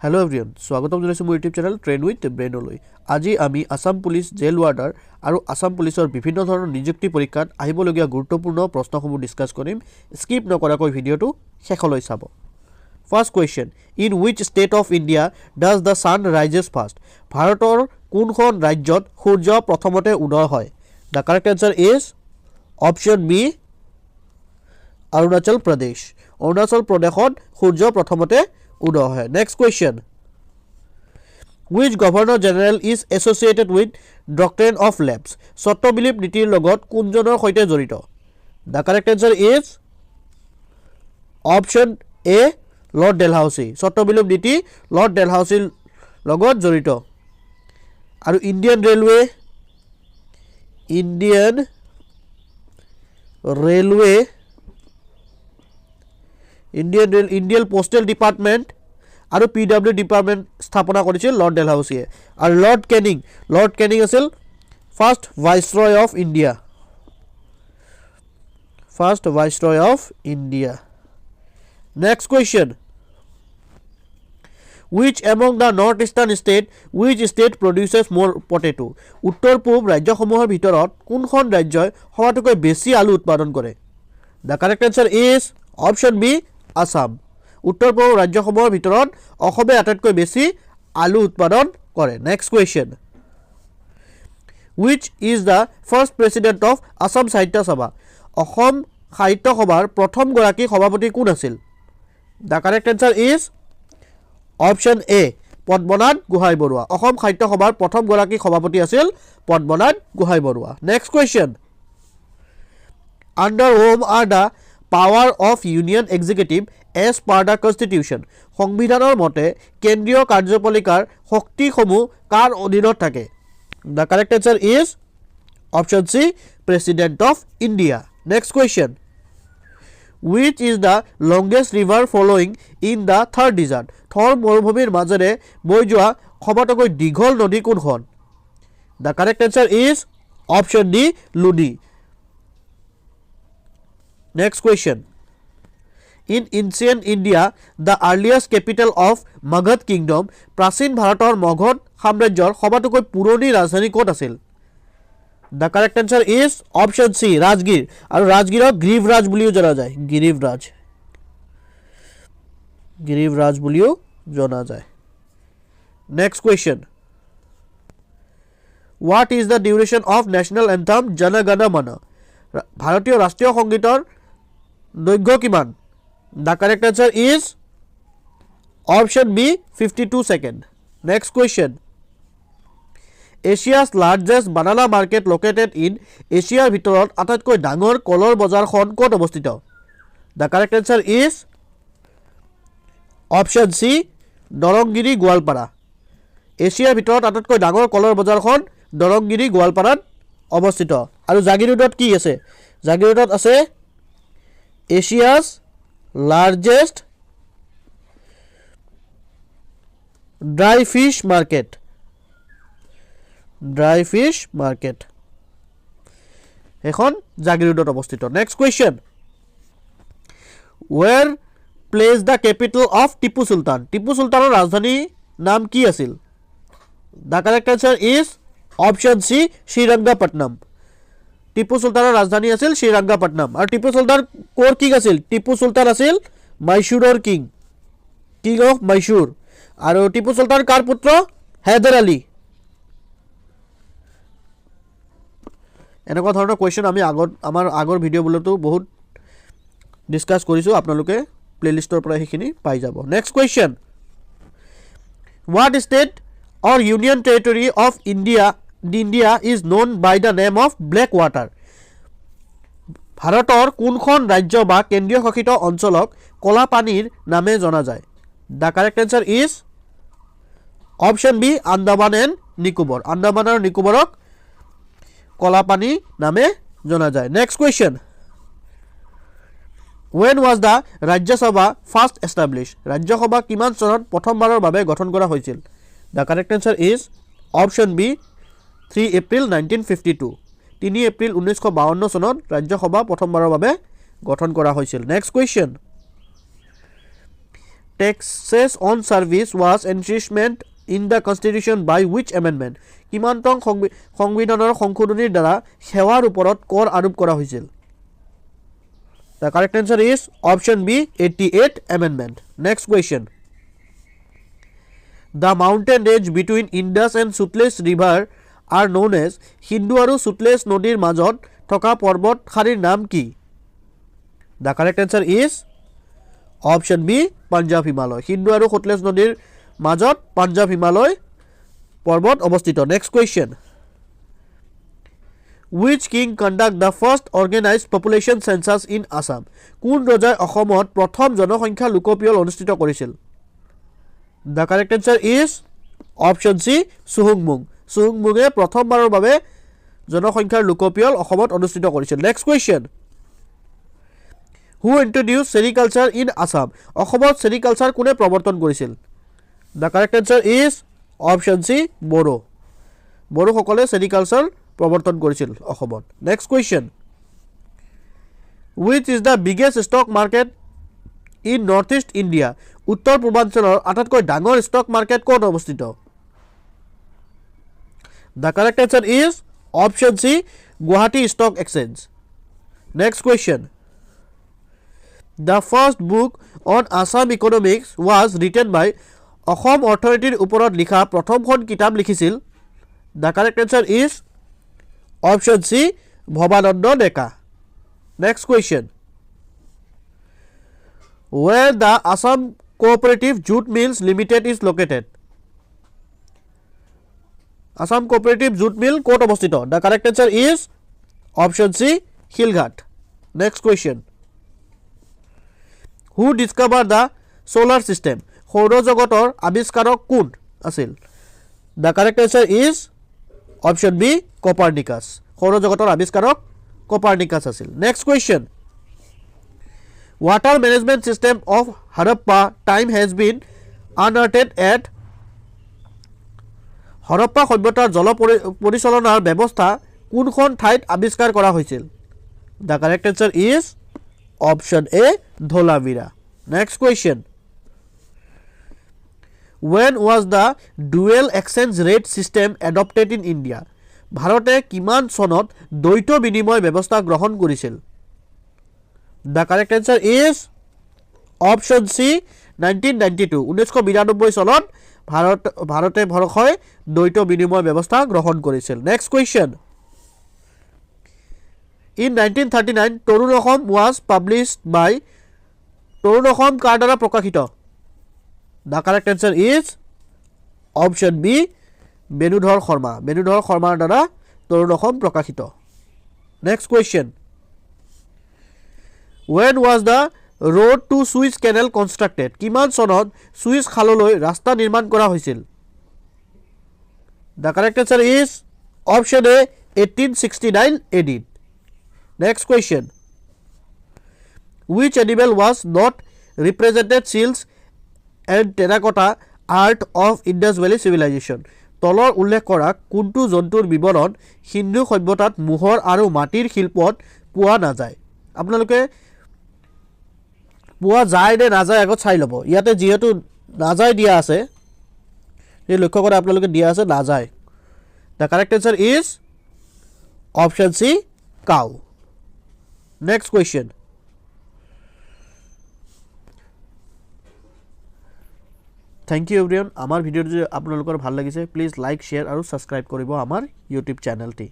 Hello everyone, স্বাগতম জনাইছো মোৰ ইউটিউব চেনেল ট্ৰেইন উইথ ব্ৰেইনলৈ। আজি আমি আসাম পুলিচ জেইলৱাৰ্ডাৰ আৰু আসাম পুলিচৰ বিভিন্ন ধৰণৰ নিযুক্তি পৰীক্ষাত আহিবলগীয়া গুৰুত্বপূৰ্ণ প্ৰশ্নসমূহ ডিসকাস কৰিম। স্কিপ নকৰাকৈ ভিডিওটো শেষলৈ চাব। First question, in which state of India does the sun rises first? ভাৰতৰ কোনখন ৰাজ্যত সূৰ্য প্ৰথমতে উদয় হয়? The correct answer is option B, Arunachal Pradesh. Arunachal প্ৰদেশত সূৰ্য প্ৰথমতে উদয় হয়। Next question, which governor general is associated with Doctrine of Lapse? সত্যবিলীপ নীতিৰ লগত কোনজনৰ সৈতে জড়িত? The correct answer is option A, Lord Dalhousie। সত্যবিলীপ নীতি লৰ্ড ডেলহাউসিৰ লগত জড়িত। আৰু ইণ্ডিয়ান ইণ্ডিয়ান পোস্টেল ডিপাৰ্টমেণ্ট আৰু PW ডিপাৰ্টমেণ্ট স্থাপনা কৰিছিল লৰ্ড ডেলহাউসিয়ে। আৰু লৰ্ড কেনিং আছিল first viceroy of India. Next question, which among the northeastern which state produces more potato? উত্তৰ পূব ৰাজ্যসমূহৰ ভিতৰত কোনখন ৰাজ্যই সবাতোকৈ বেছি আলু উৎপাদন কৰে? The correct answer is option B, Assam। উত্তৰ পূব ৰাজ্যসমূহৰ ভিতৰত অসমে আটাইতকৈ বেছি আলু উৎপাদন কৰে। Next question, which is the first president of Assam Sahitya Sabha? Assam সাহিত্য সভাৰ প্ৰথম গৰাকী সভাপতি কোন আছিল? The correct answer is option A, Padmanath Gohain Barua. Assam সাহিত্য সভাৰ প্ৰথম গৰাকী সভাপতি আছিল Padmanath Gohain Barua. Next question, under whom are the power of union executive as per the constitution? সংবিধানৰ মতে কেন্দ্ৰীয় কাৰ্যপালিকাৰ শক্তিসমূহ কাৰ অধীনত থাকে? The correct answer is option C, president of India। Next question, which is the longest river flowing in the Thar desert? থৰ মৰুভূমিৰ মাজেৰে বৈ যোৱা সবাতোকৈ দীঘল নদী কোনখন? The correct answer is option D, Luni। Next question, in ancient India the earliest capital of Magad kingdom, প্ৰাচীন ভাৰতৰ মগধ সাম্ৰাজ্যৰ সবাতোকৈ পুৰণি ৰাজধানী ক'ত আছিল? The correct answer is option C, Rajgir. আৰু ৰাজগীৰক গিৰিভৰাজ বুলিও জনা যায়। গিৰিভৰাজ বুলিও জনা যায়। Next question, what is the duration of national anthem Jana Gana Mana? ভাৰতীয় ৰাষ্ট্ৰীয় সংগীতৰ দৈৰ্ঘ্য কিমান? The correct answer is option B, 52 seconds। Next question, Asia's largest banana market located in এছিয়াৰ ভিতৰত আটাইতকৈ ডাঙৰ কলৰ বজাৰখন ক'ত অৱস্থিত? The correct answer is option C, Darangiri Goalpara. এছিয়াৰ ভিতৰত আটাইতকৈ ডাঙৰ কলৰ বজাৰখন দৰংগিৰি গোৱালপাৰাত অৱস্থিত। আৰু জাগিৰোডত কি আছে? জাগিৰোডত আছে এছিয়াছ লাৰ্জেষ্ট ড্ৰাই ফিশ মাৰ্কেট এখন জাগিৰোডত অৱস্থিত। Next question, where plays the capital of Tipu Sultan? Tipu সুলতানৰ ৰাজধানী নাম কি আছিল? The correct answer is option C, শ্ৰীৰংগাপট্টনম। Tipu সুলতানৰ ৰাজধানী আছিল শ্ৰীৰংগাপট্টনম। আৰু টিপু সুলতান ক'ৰ কিং আছিল? টিপু সুলতান আছিল মাইসুৰৰ কিং অফ মাইসুৰ। আৰু টিপু সুলতান কাৰ পুত্ৰ? হায়দাৰ আলী। এনেকুৱা ধৰণৰ কুৱেশ্যন আমি আমাৰ আগৰ ভিডিঅ'বোৰতো বহুত ডিছকাছ কৰিছোঁ। আপোনালোকে প্লেলিষ্টৰ পৰা সেইখিনি পাই যাব। Next question, what state or union territory of India is known by the name of black water? ভাৰতৰ কোনখন ৰাজ্য বা কেন্দ্ৰীয় শাসিত অঞ্চলক কলা পানীৰ নামে জনা যায়? The correct answer is option B, Andaman and Nicobar. Andaman আৰু নিকোবৰক কলা পানী নামে জনা যায়। Next question, when was the Rajya Sabha first establish? Rajya Sabha কিমান চনত প্ৰথমবাৰৰ বাবে গঠন কৰা হৈছিল? The correct answer is option B, 3 April 1952। 3 April 1952 চনত ৰাজ্যসভা প্ৰথমবাৰৰ বাবে গঠন কৰা হৈছিল। Next question, taxes on service was enshrined in the constitution by which amendment? কিমানতম সংবিধানৰ সংশোধনীৰ দ্বাৰা সেৱাৰ ওপৰত কৰ আৰোপ কৰা হৈছিল? The correct answer is option B, 88th amendment. Next question. The mountain range between Indus and Sutlej river are known as Hindu আৰু Sutlej নদীৰ মাজত থকা পৰ্বত শাৰীৰ নাম কি? The correct answer is option B, Punjab Himalaya. Hindu আৰু Sutlej নদীৰ মাজত Punjab Himalaya পৰ্বত অৱস্থিত. Next question. Which king conduct the first organized population census in Assam? কোন ৰজাই অসমত প্ৰথম জনসংখ্যা লোকপিয়ল অনুষ্ঠিত কৰিছিল? The correct answer is option C, Suhungmung. Suhungmunge প্ৰথমবাৰৰ বাবে জনসংখ্যাৰ লোকপিয়ল অসমত অনুষ্ঠিত কৰিছিল. Next question. Who introduced sericulture in Assam? অসমত sericulture কোনে প্ৰৱৰ্তন কৰিছিল? The correct answer is option C, Boro. Boro সকলে sericulture প্ৰৱৰ্তন কৰিছিল অসমত. Next question. Which is the biggest stock market in northeast India? উত্তৰ পূৰ্বাঞ্চলৰ আটাইতকৈ ডাঙৰ stock market ক'ত অৱস্থিত? The correct answer is option C, Guwahati Stock Exchange. Next question. The first book on Assam economics was written by Assam অৰ্থনীতিৰ ওপৰত লিখা প্ৰথমখন কিতাপ লিখিছিল? The correct answer is option C, Bhabananda Deka. Next question. Where the Assam Co-operative Jute Mills Limited is located? Assam Co-operative Jute Mill ক'ত অৱস্থিত? The correct answer is option C, Hilghat. Next question. Who discovered the solar system? সৌৰজগতৰ আৱিষ্কাৰক কোন আছিল? The correct answer is option B, Copernicus. সৌৰজগতৰ আৱিষ্কাৰক Copernicus আছিল. Next question. Water management system of Harappa time has been unearthed at Harappa সভ্যতাৰ জল পৰিচালনাৰ ব্যৱস্থা কোনখন ঠাইত আৱিষ্কাৰ কৰা হৈছিল? The correct answer is option A, Dholavira. Next question. When was the dual exchange rate system adopted in India? ভাৰতে কিমান চনত দ্বৈত বিনিময় ব্যৱস্থা গ্ৰহণ কৰিছিল? The correct answer is option C, 1992. 1992 চনত ভাৰতে ভাৰতই দ্বৈত বিনিময় ব্যৱস্থা গ্ৰহণ কৰিছিল. Next question. In 1939, Tarun Assam was published by তৰুণ অসম কাৰ দ্বাৰা প্ৰকাশিত? The correct answer is option B, Benudhar Sharma. Benudhar শৰ্মাৰ দ্বাৰা তৰুণ অসম প্ৰকাশিত. Next question. When was the road to Suez Canal constructed? কিমান চনত সুইচ খাললৈ ৰাস্তা নিৰ্মাণ কৰা হৈছিল? The correct answer is option A, 1869 AD. Next question. Which animal was not represented seals and terracotta art of Indus Valley civilization? তলৰ উল্লেখ কৰা কোনটো জন্তুৰ বিৱৰণ হিন্দু সভ্যতাত মোহৰ আৰু মাটিৰ শিল্পত পোৱা নাযায়? আপোনালোকে পোৱা যায় নে নাযায় আগত চাই ল'ব. ইয়াতে যিহেতু নাযায় দিয়া আছে, এই লক্ষ্য কৰে আপোনালোকে দিয়া আছে নাযায়. The correct answer is option C, cow. Next question. Thank you everyone. আমাৰ ভিডিঅ' যদি আপোনালোকৰ ভাল লাগিছে প্লিজ লাইক, শ্বেয়াৰ আৰু সাবস্ক্ৰাইব কৰিব আমাৰ ইউটিউব চেনেলটি.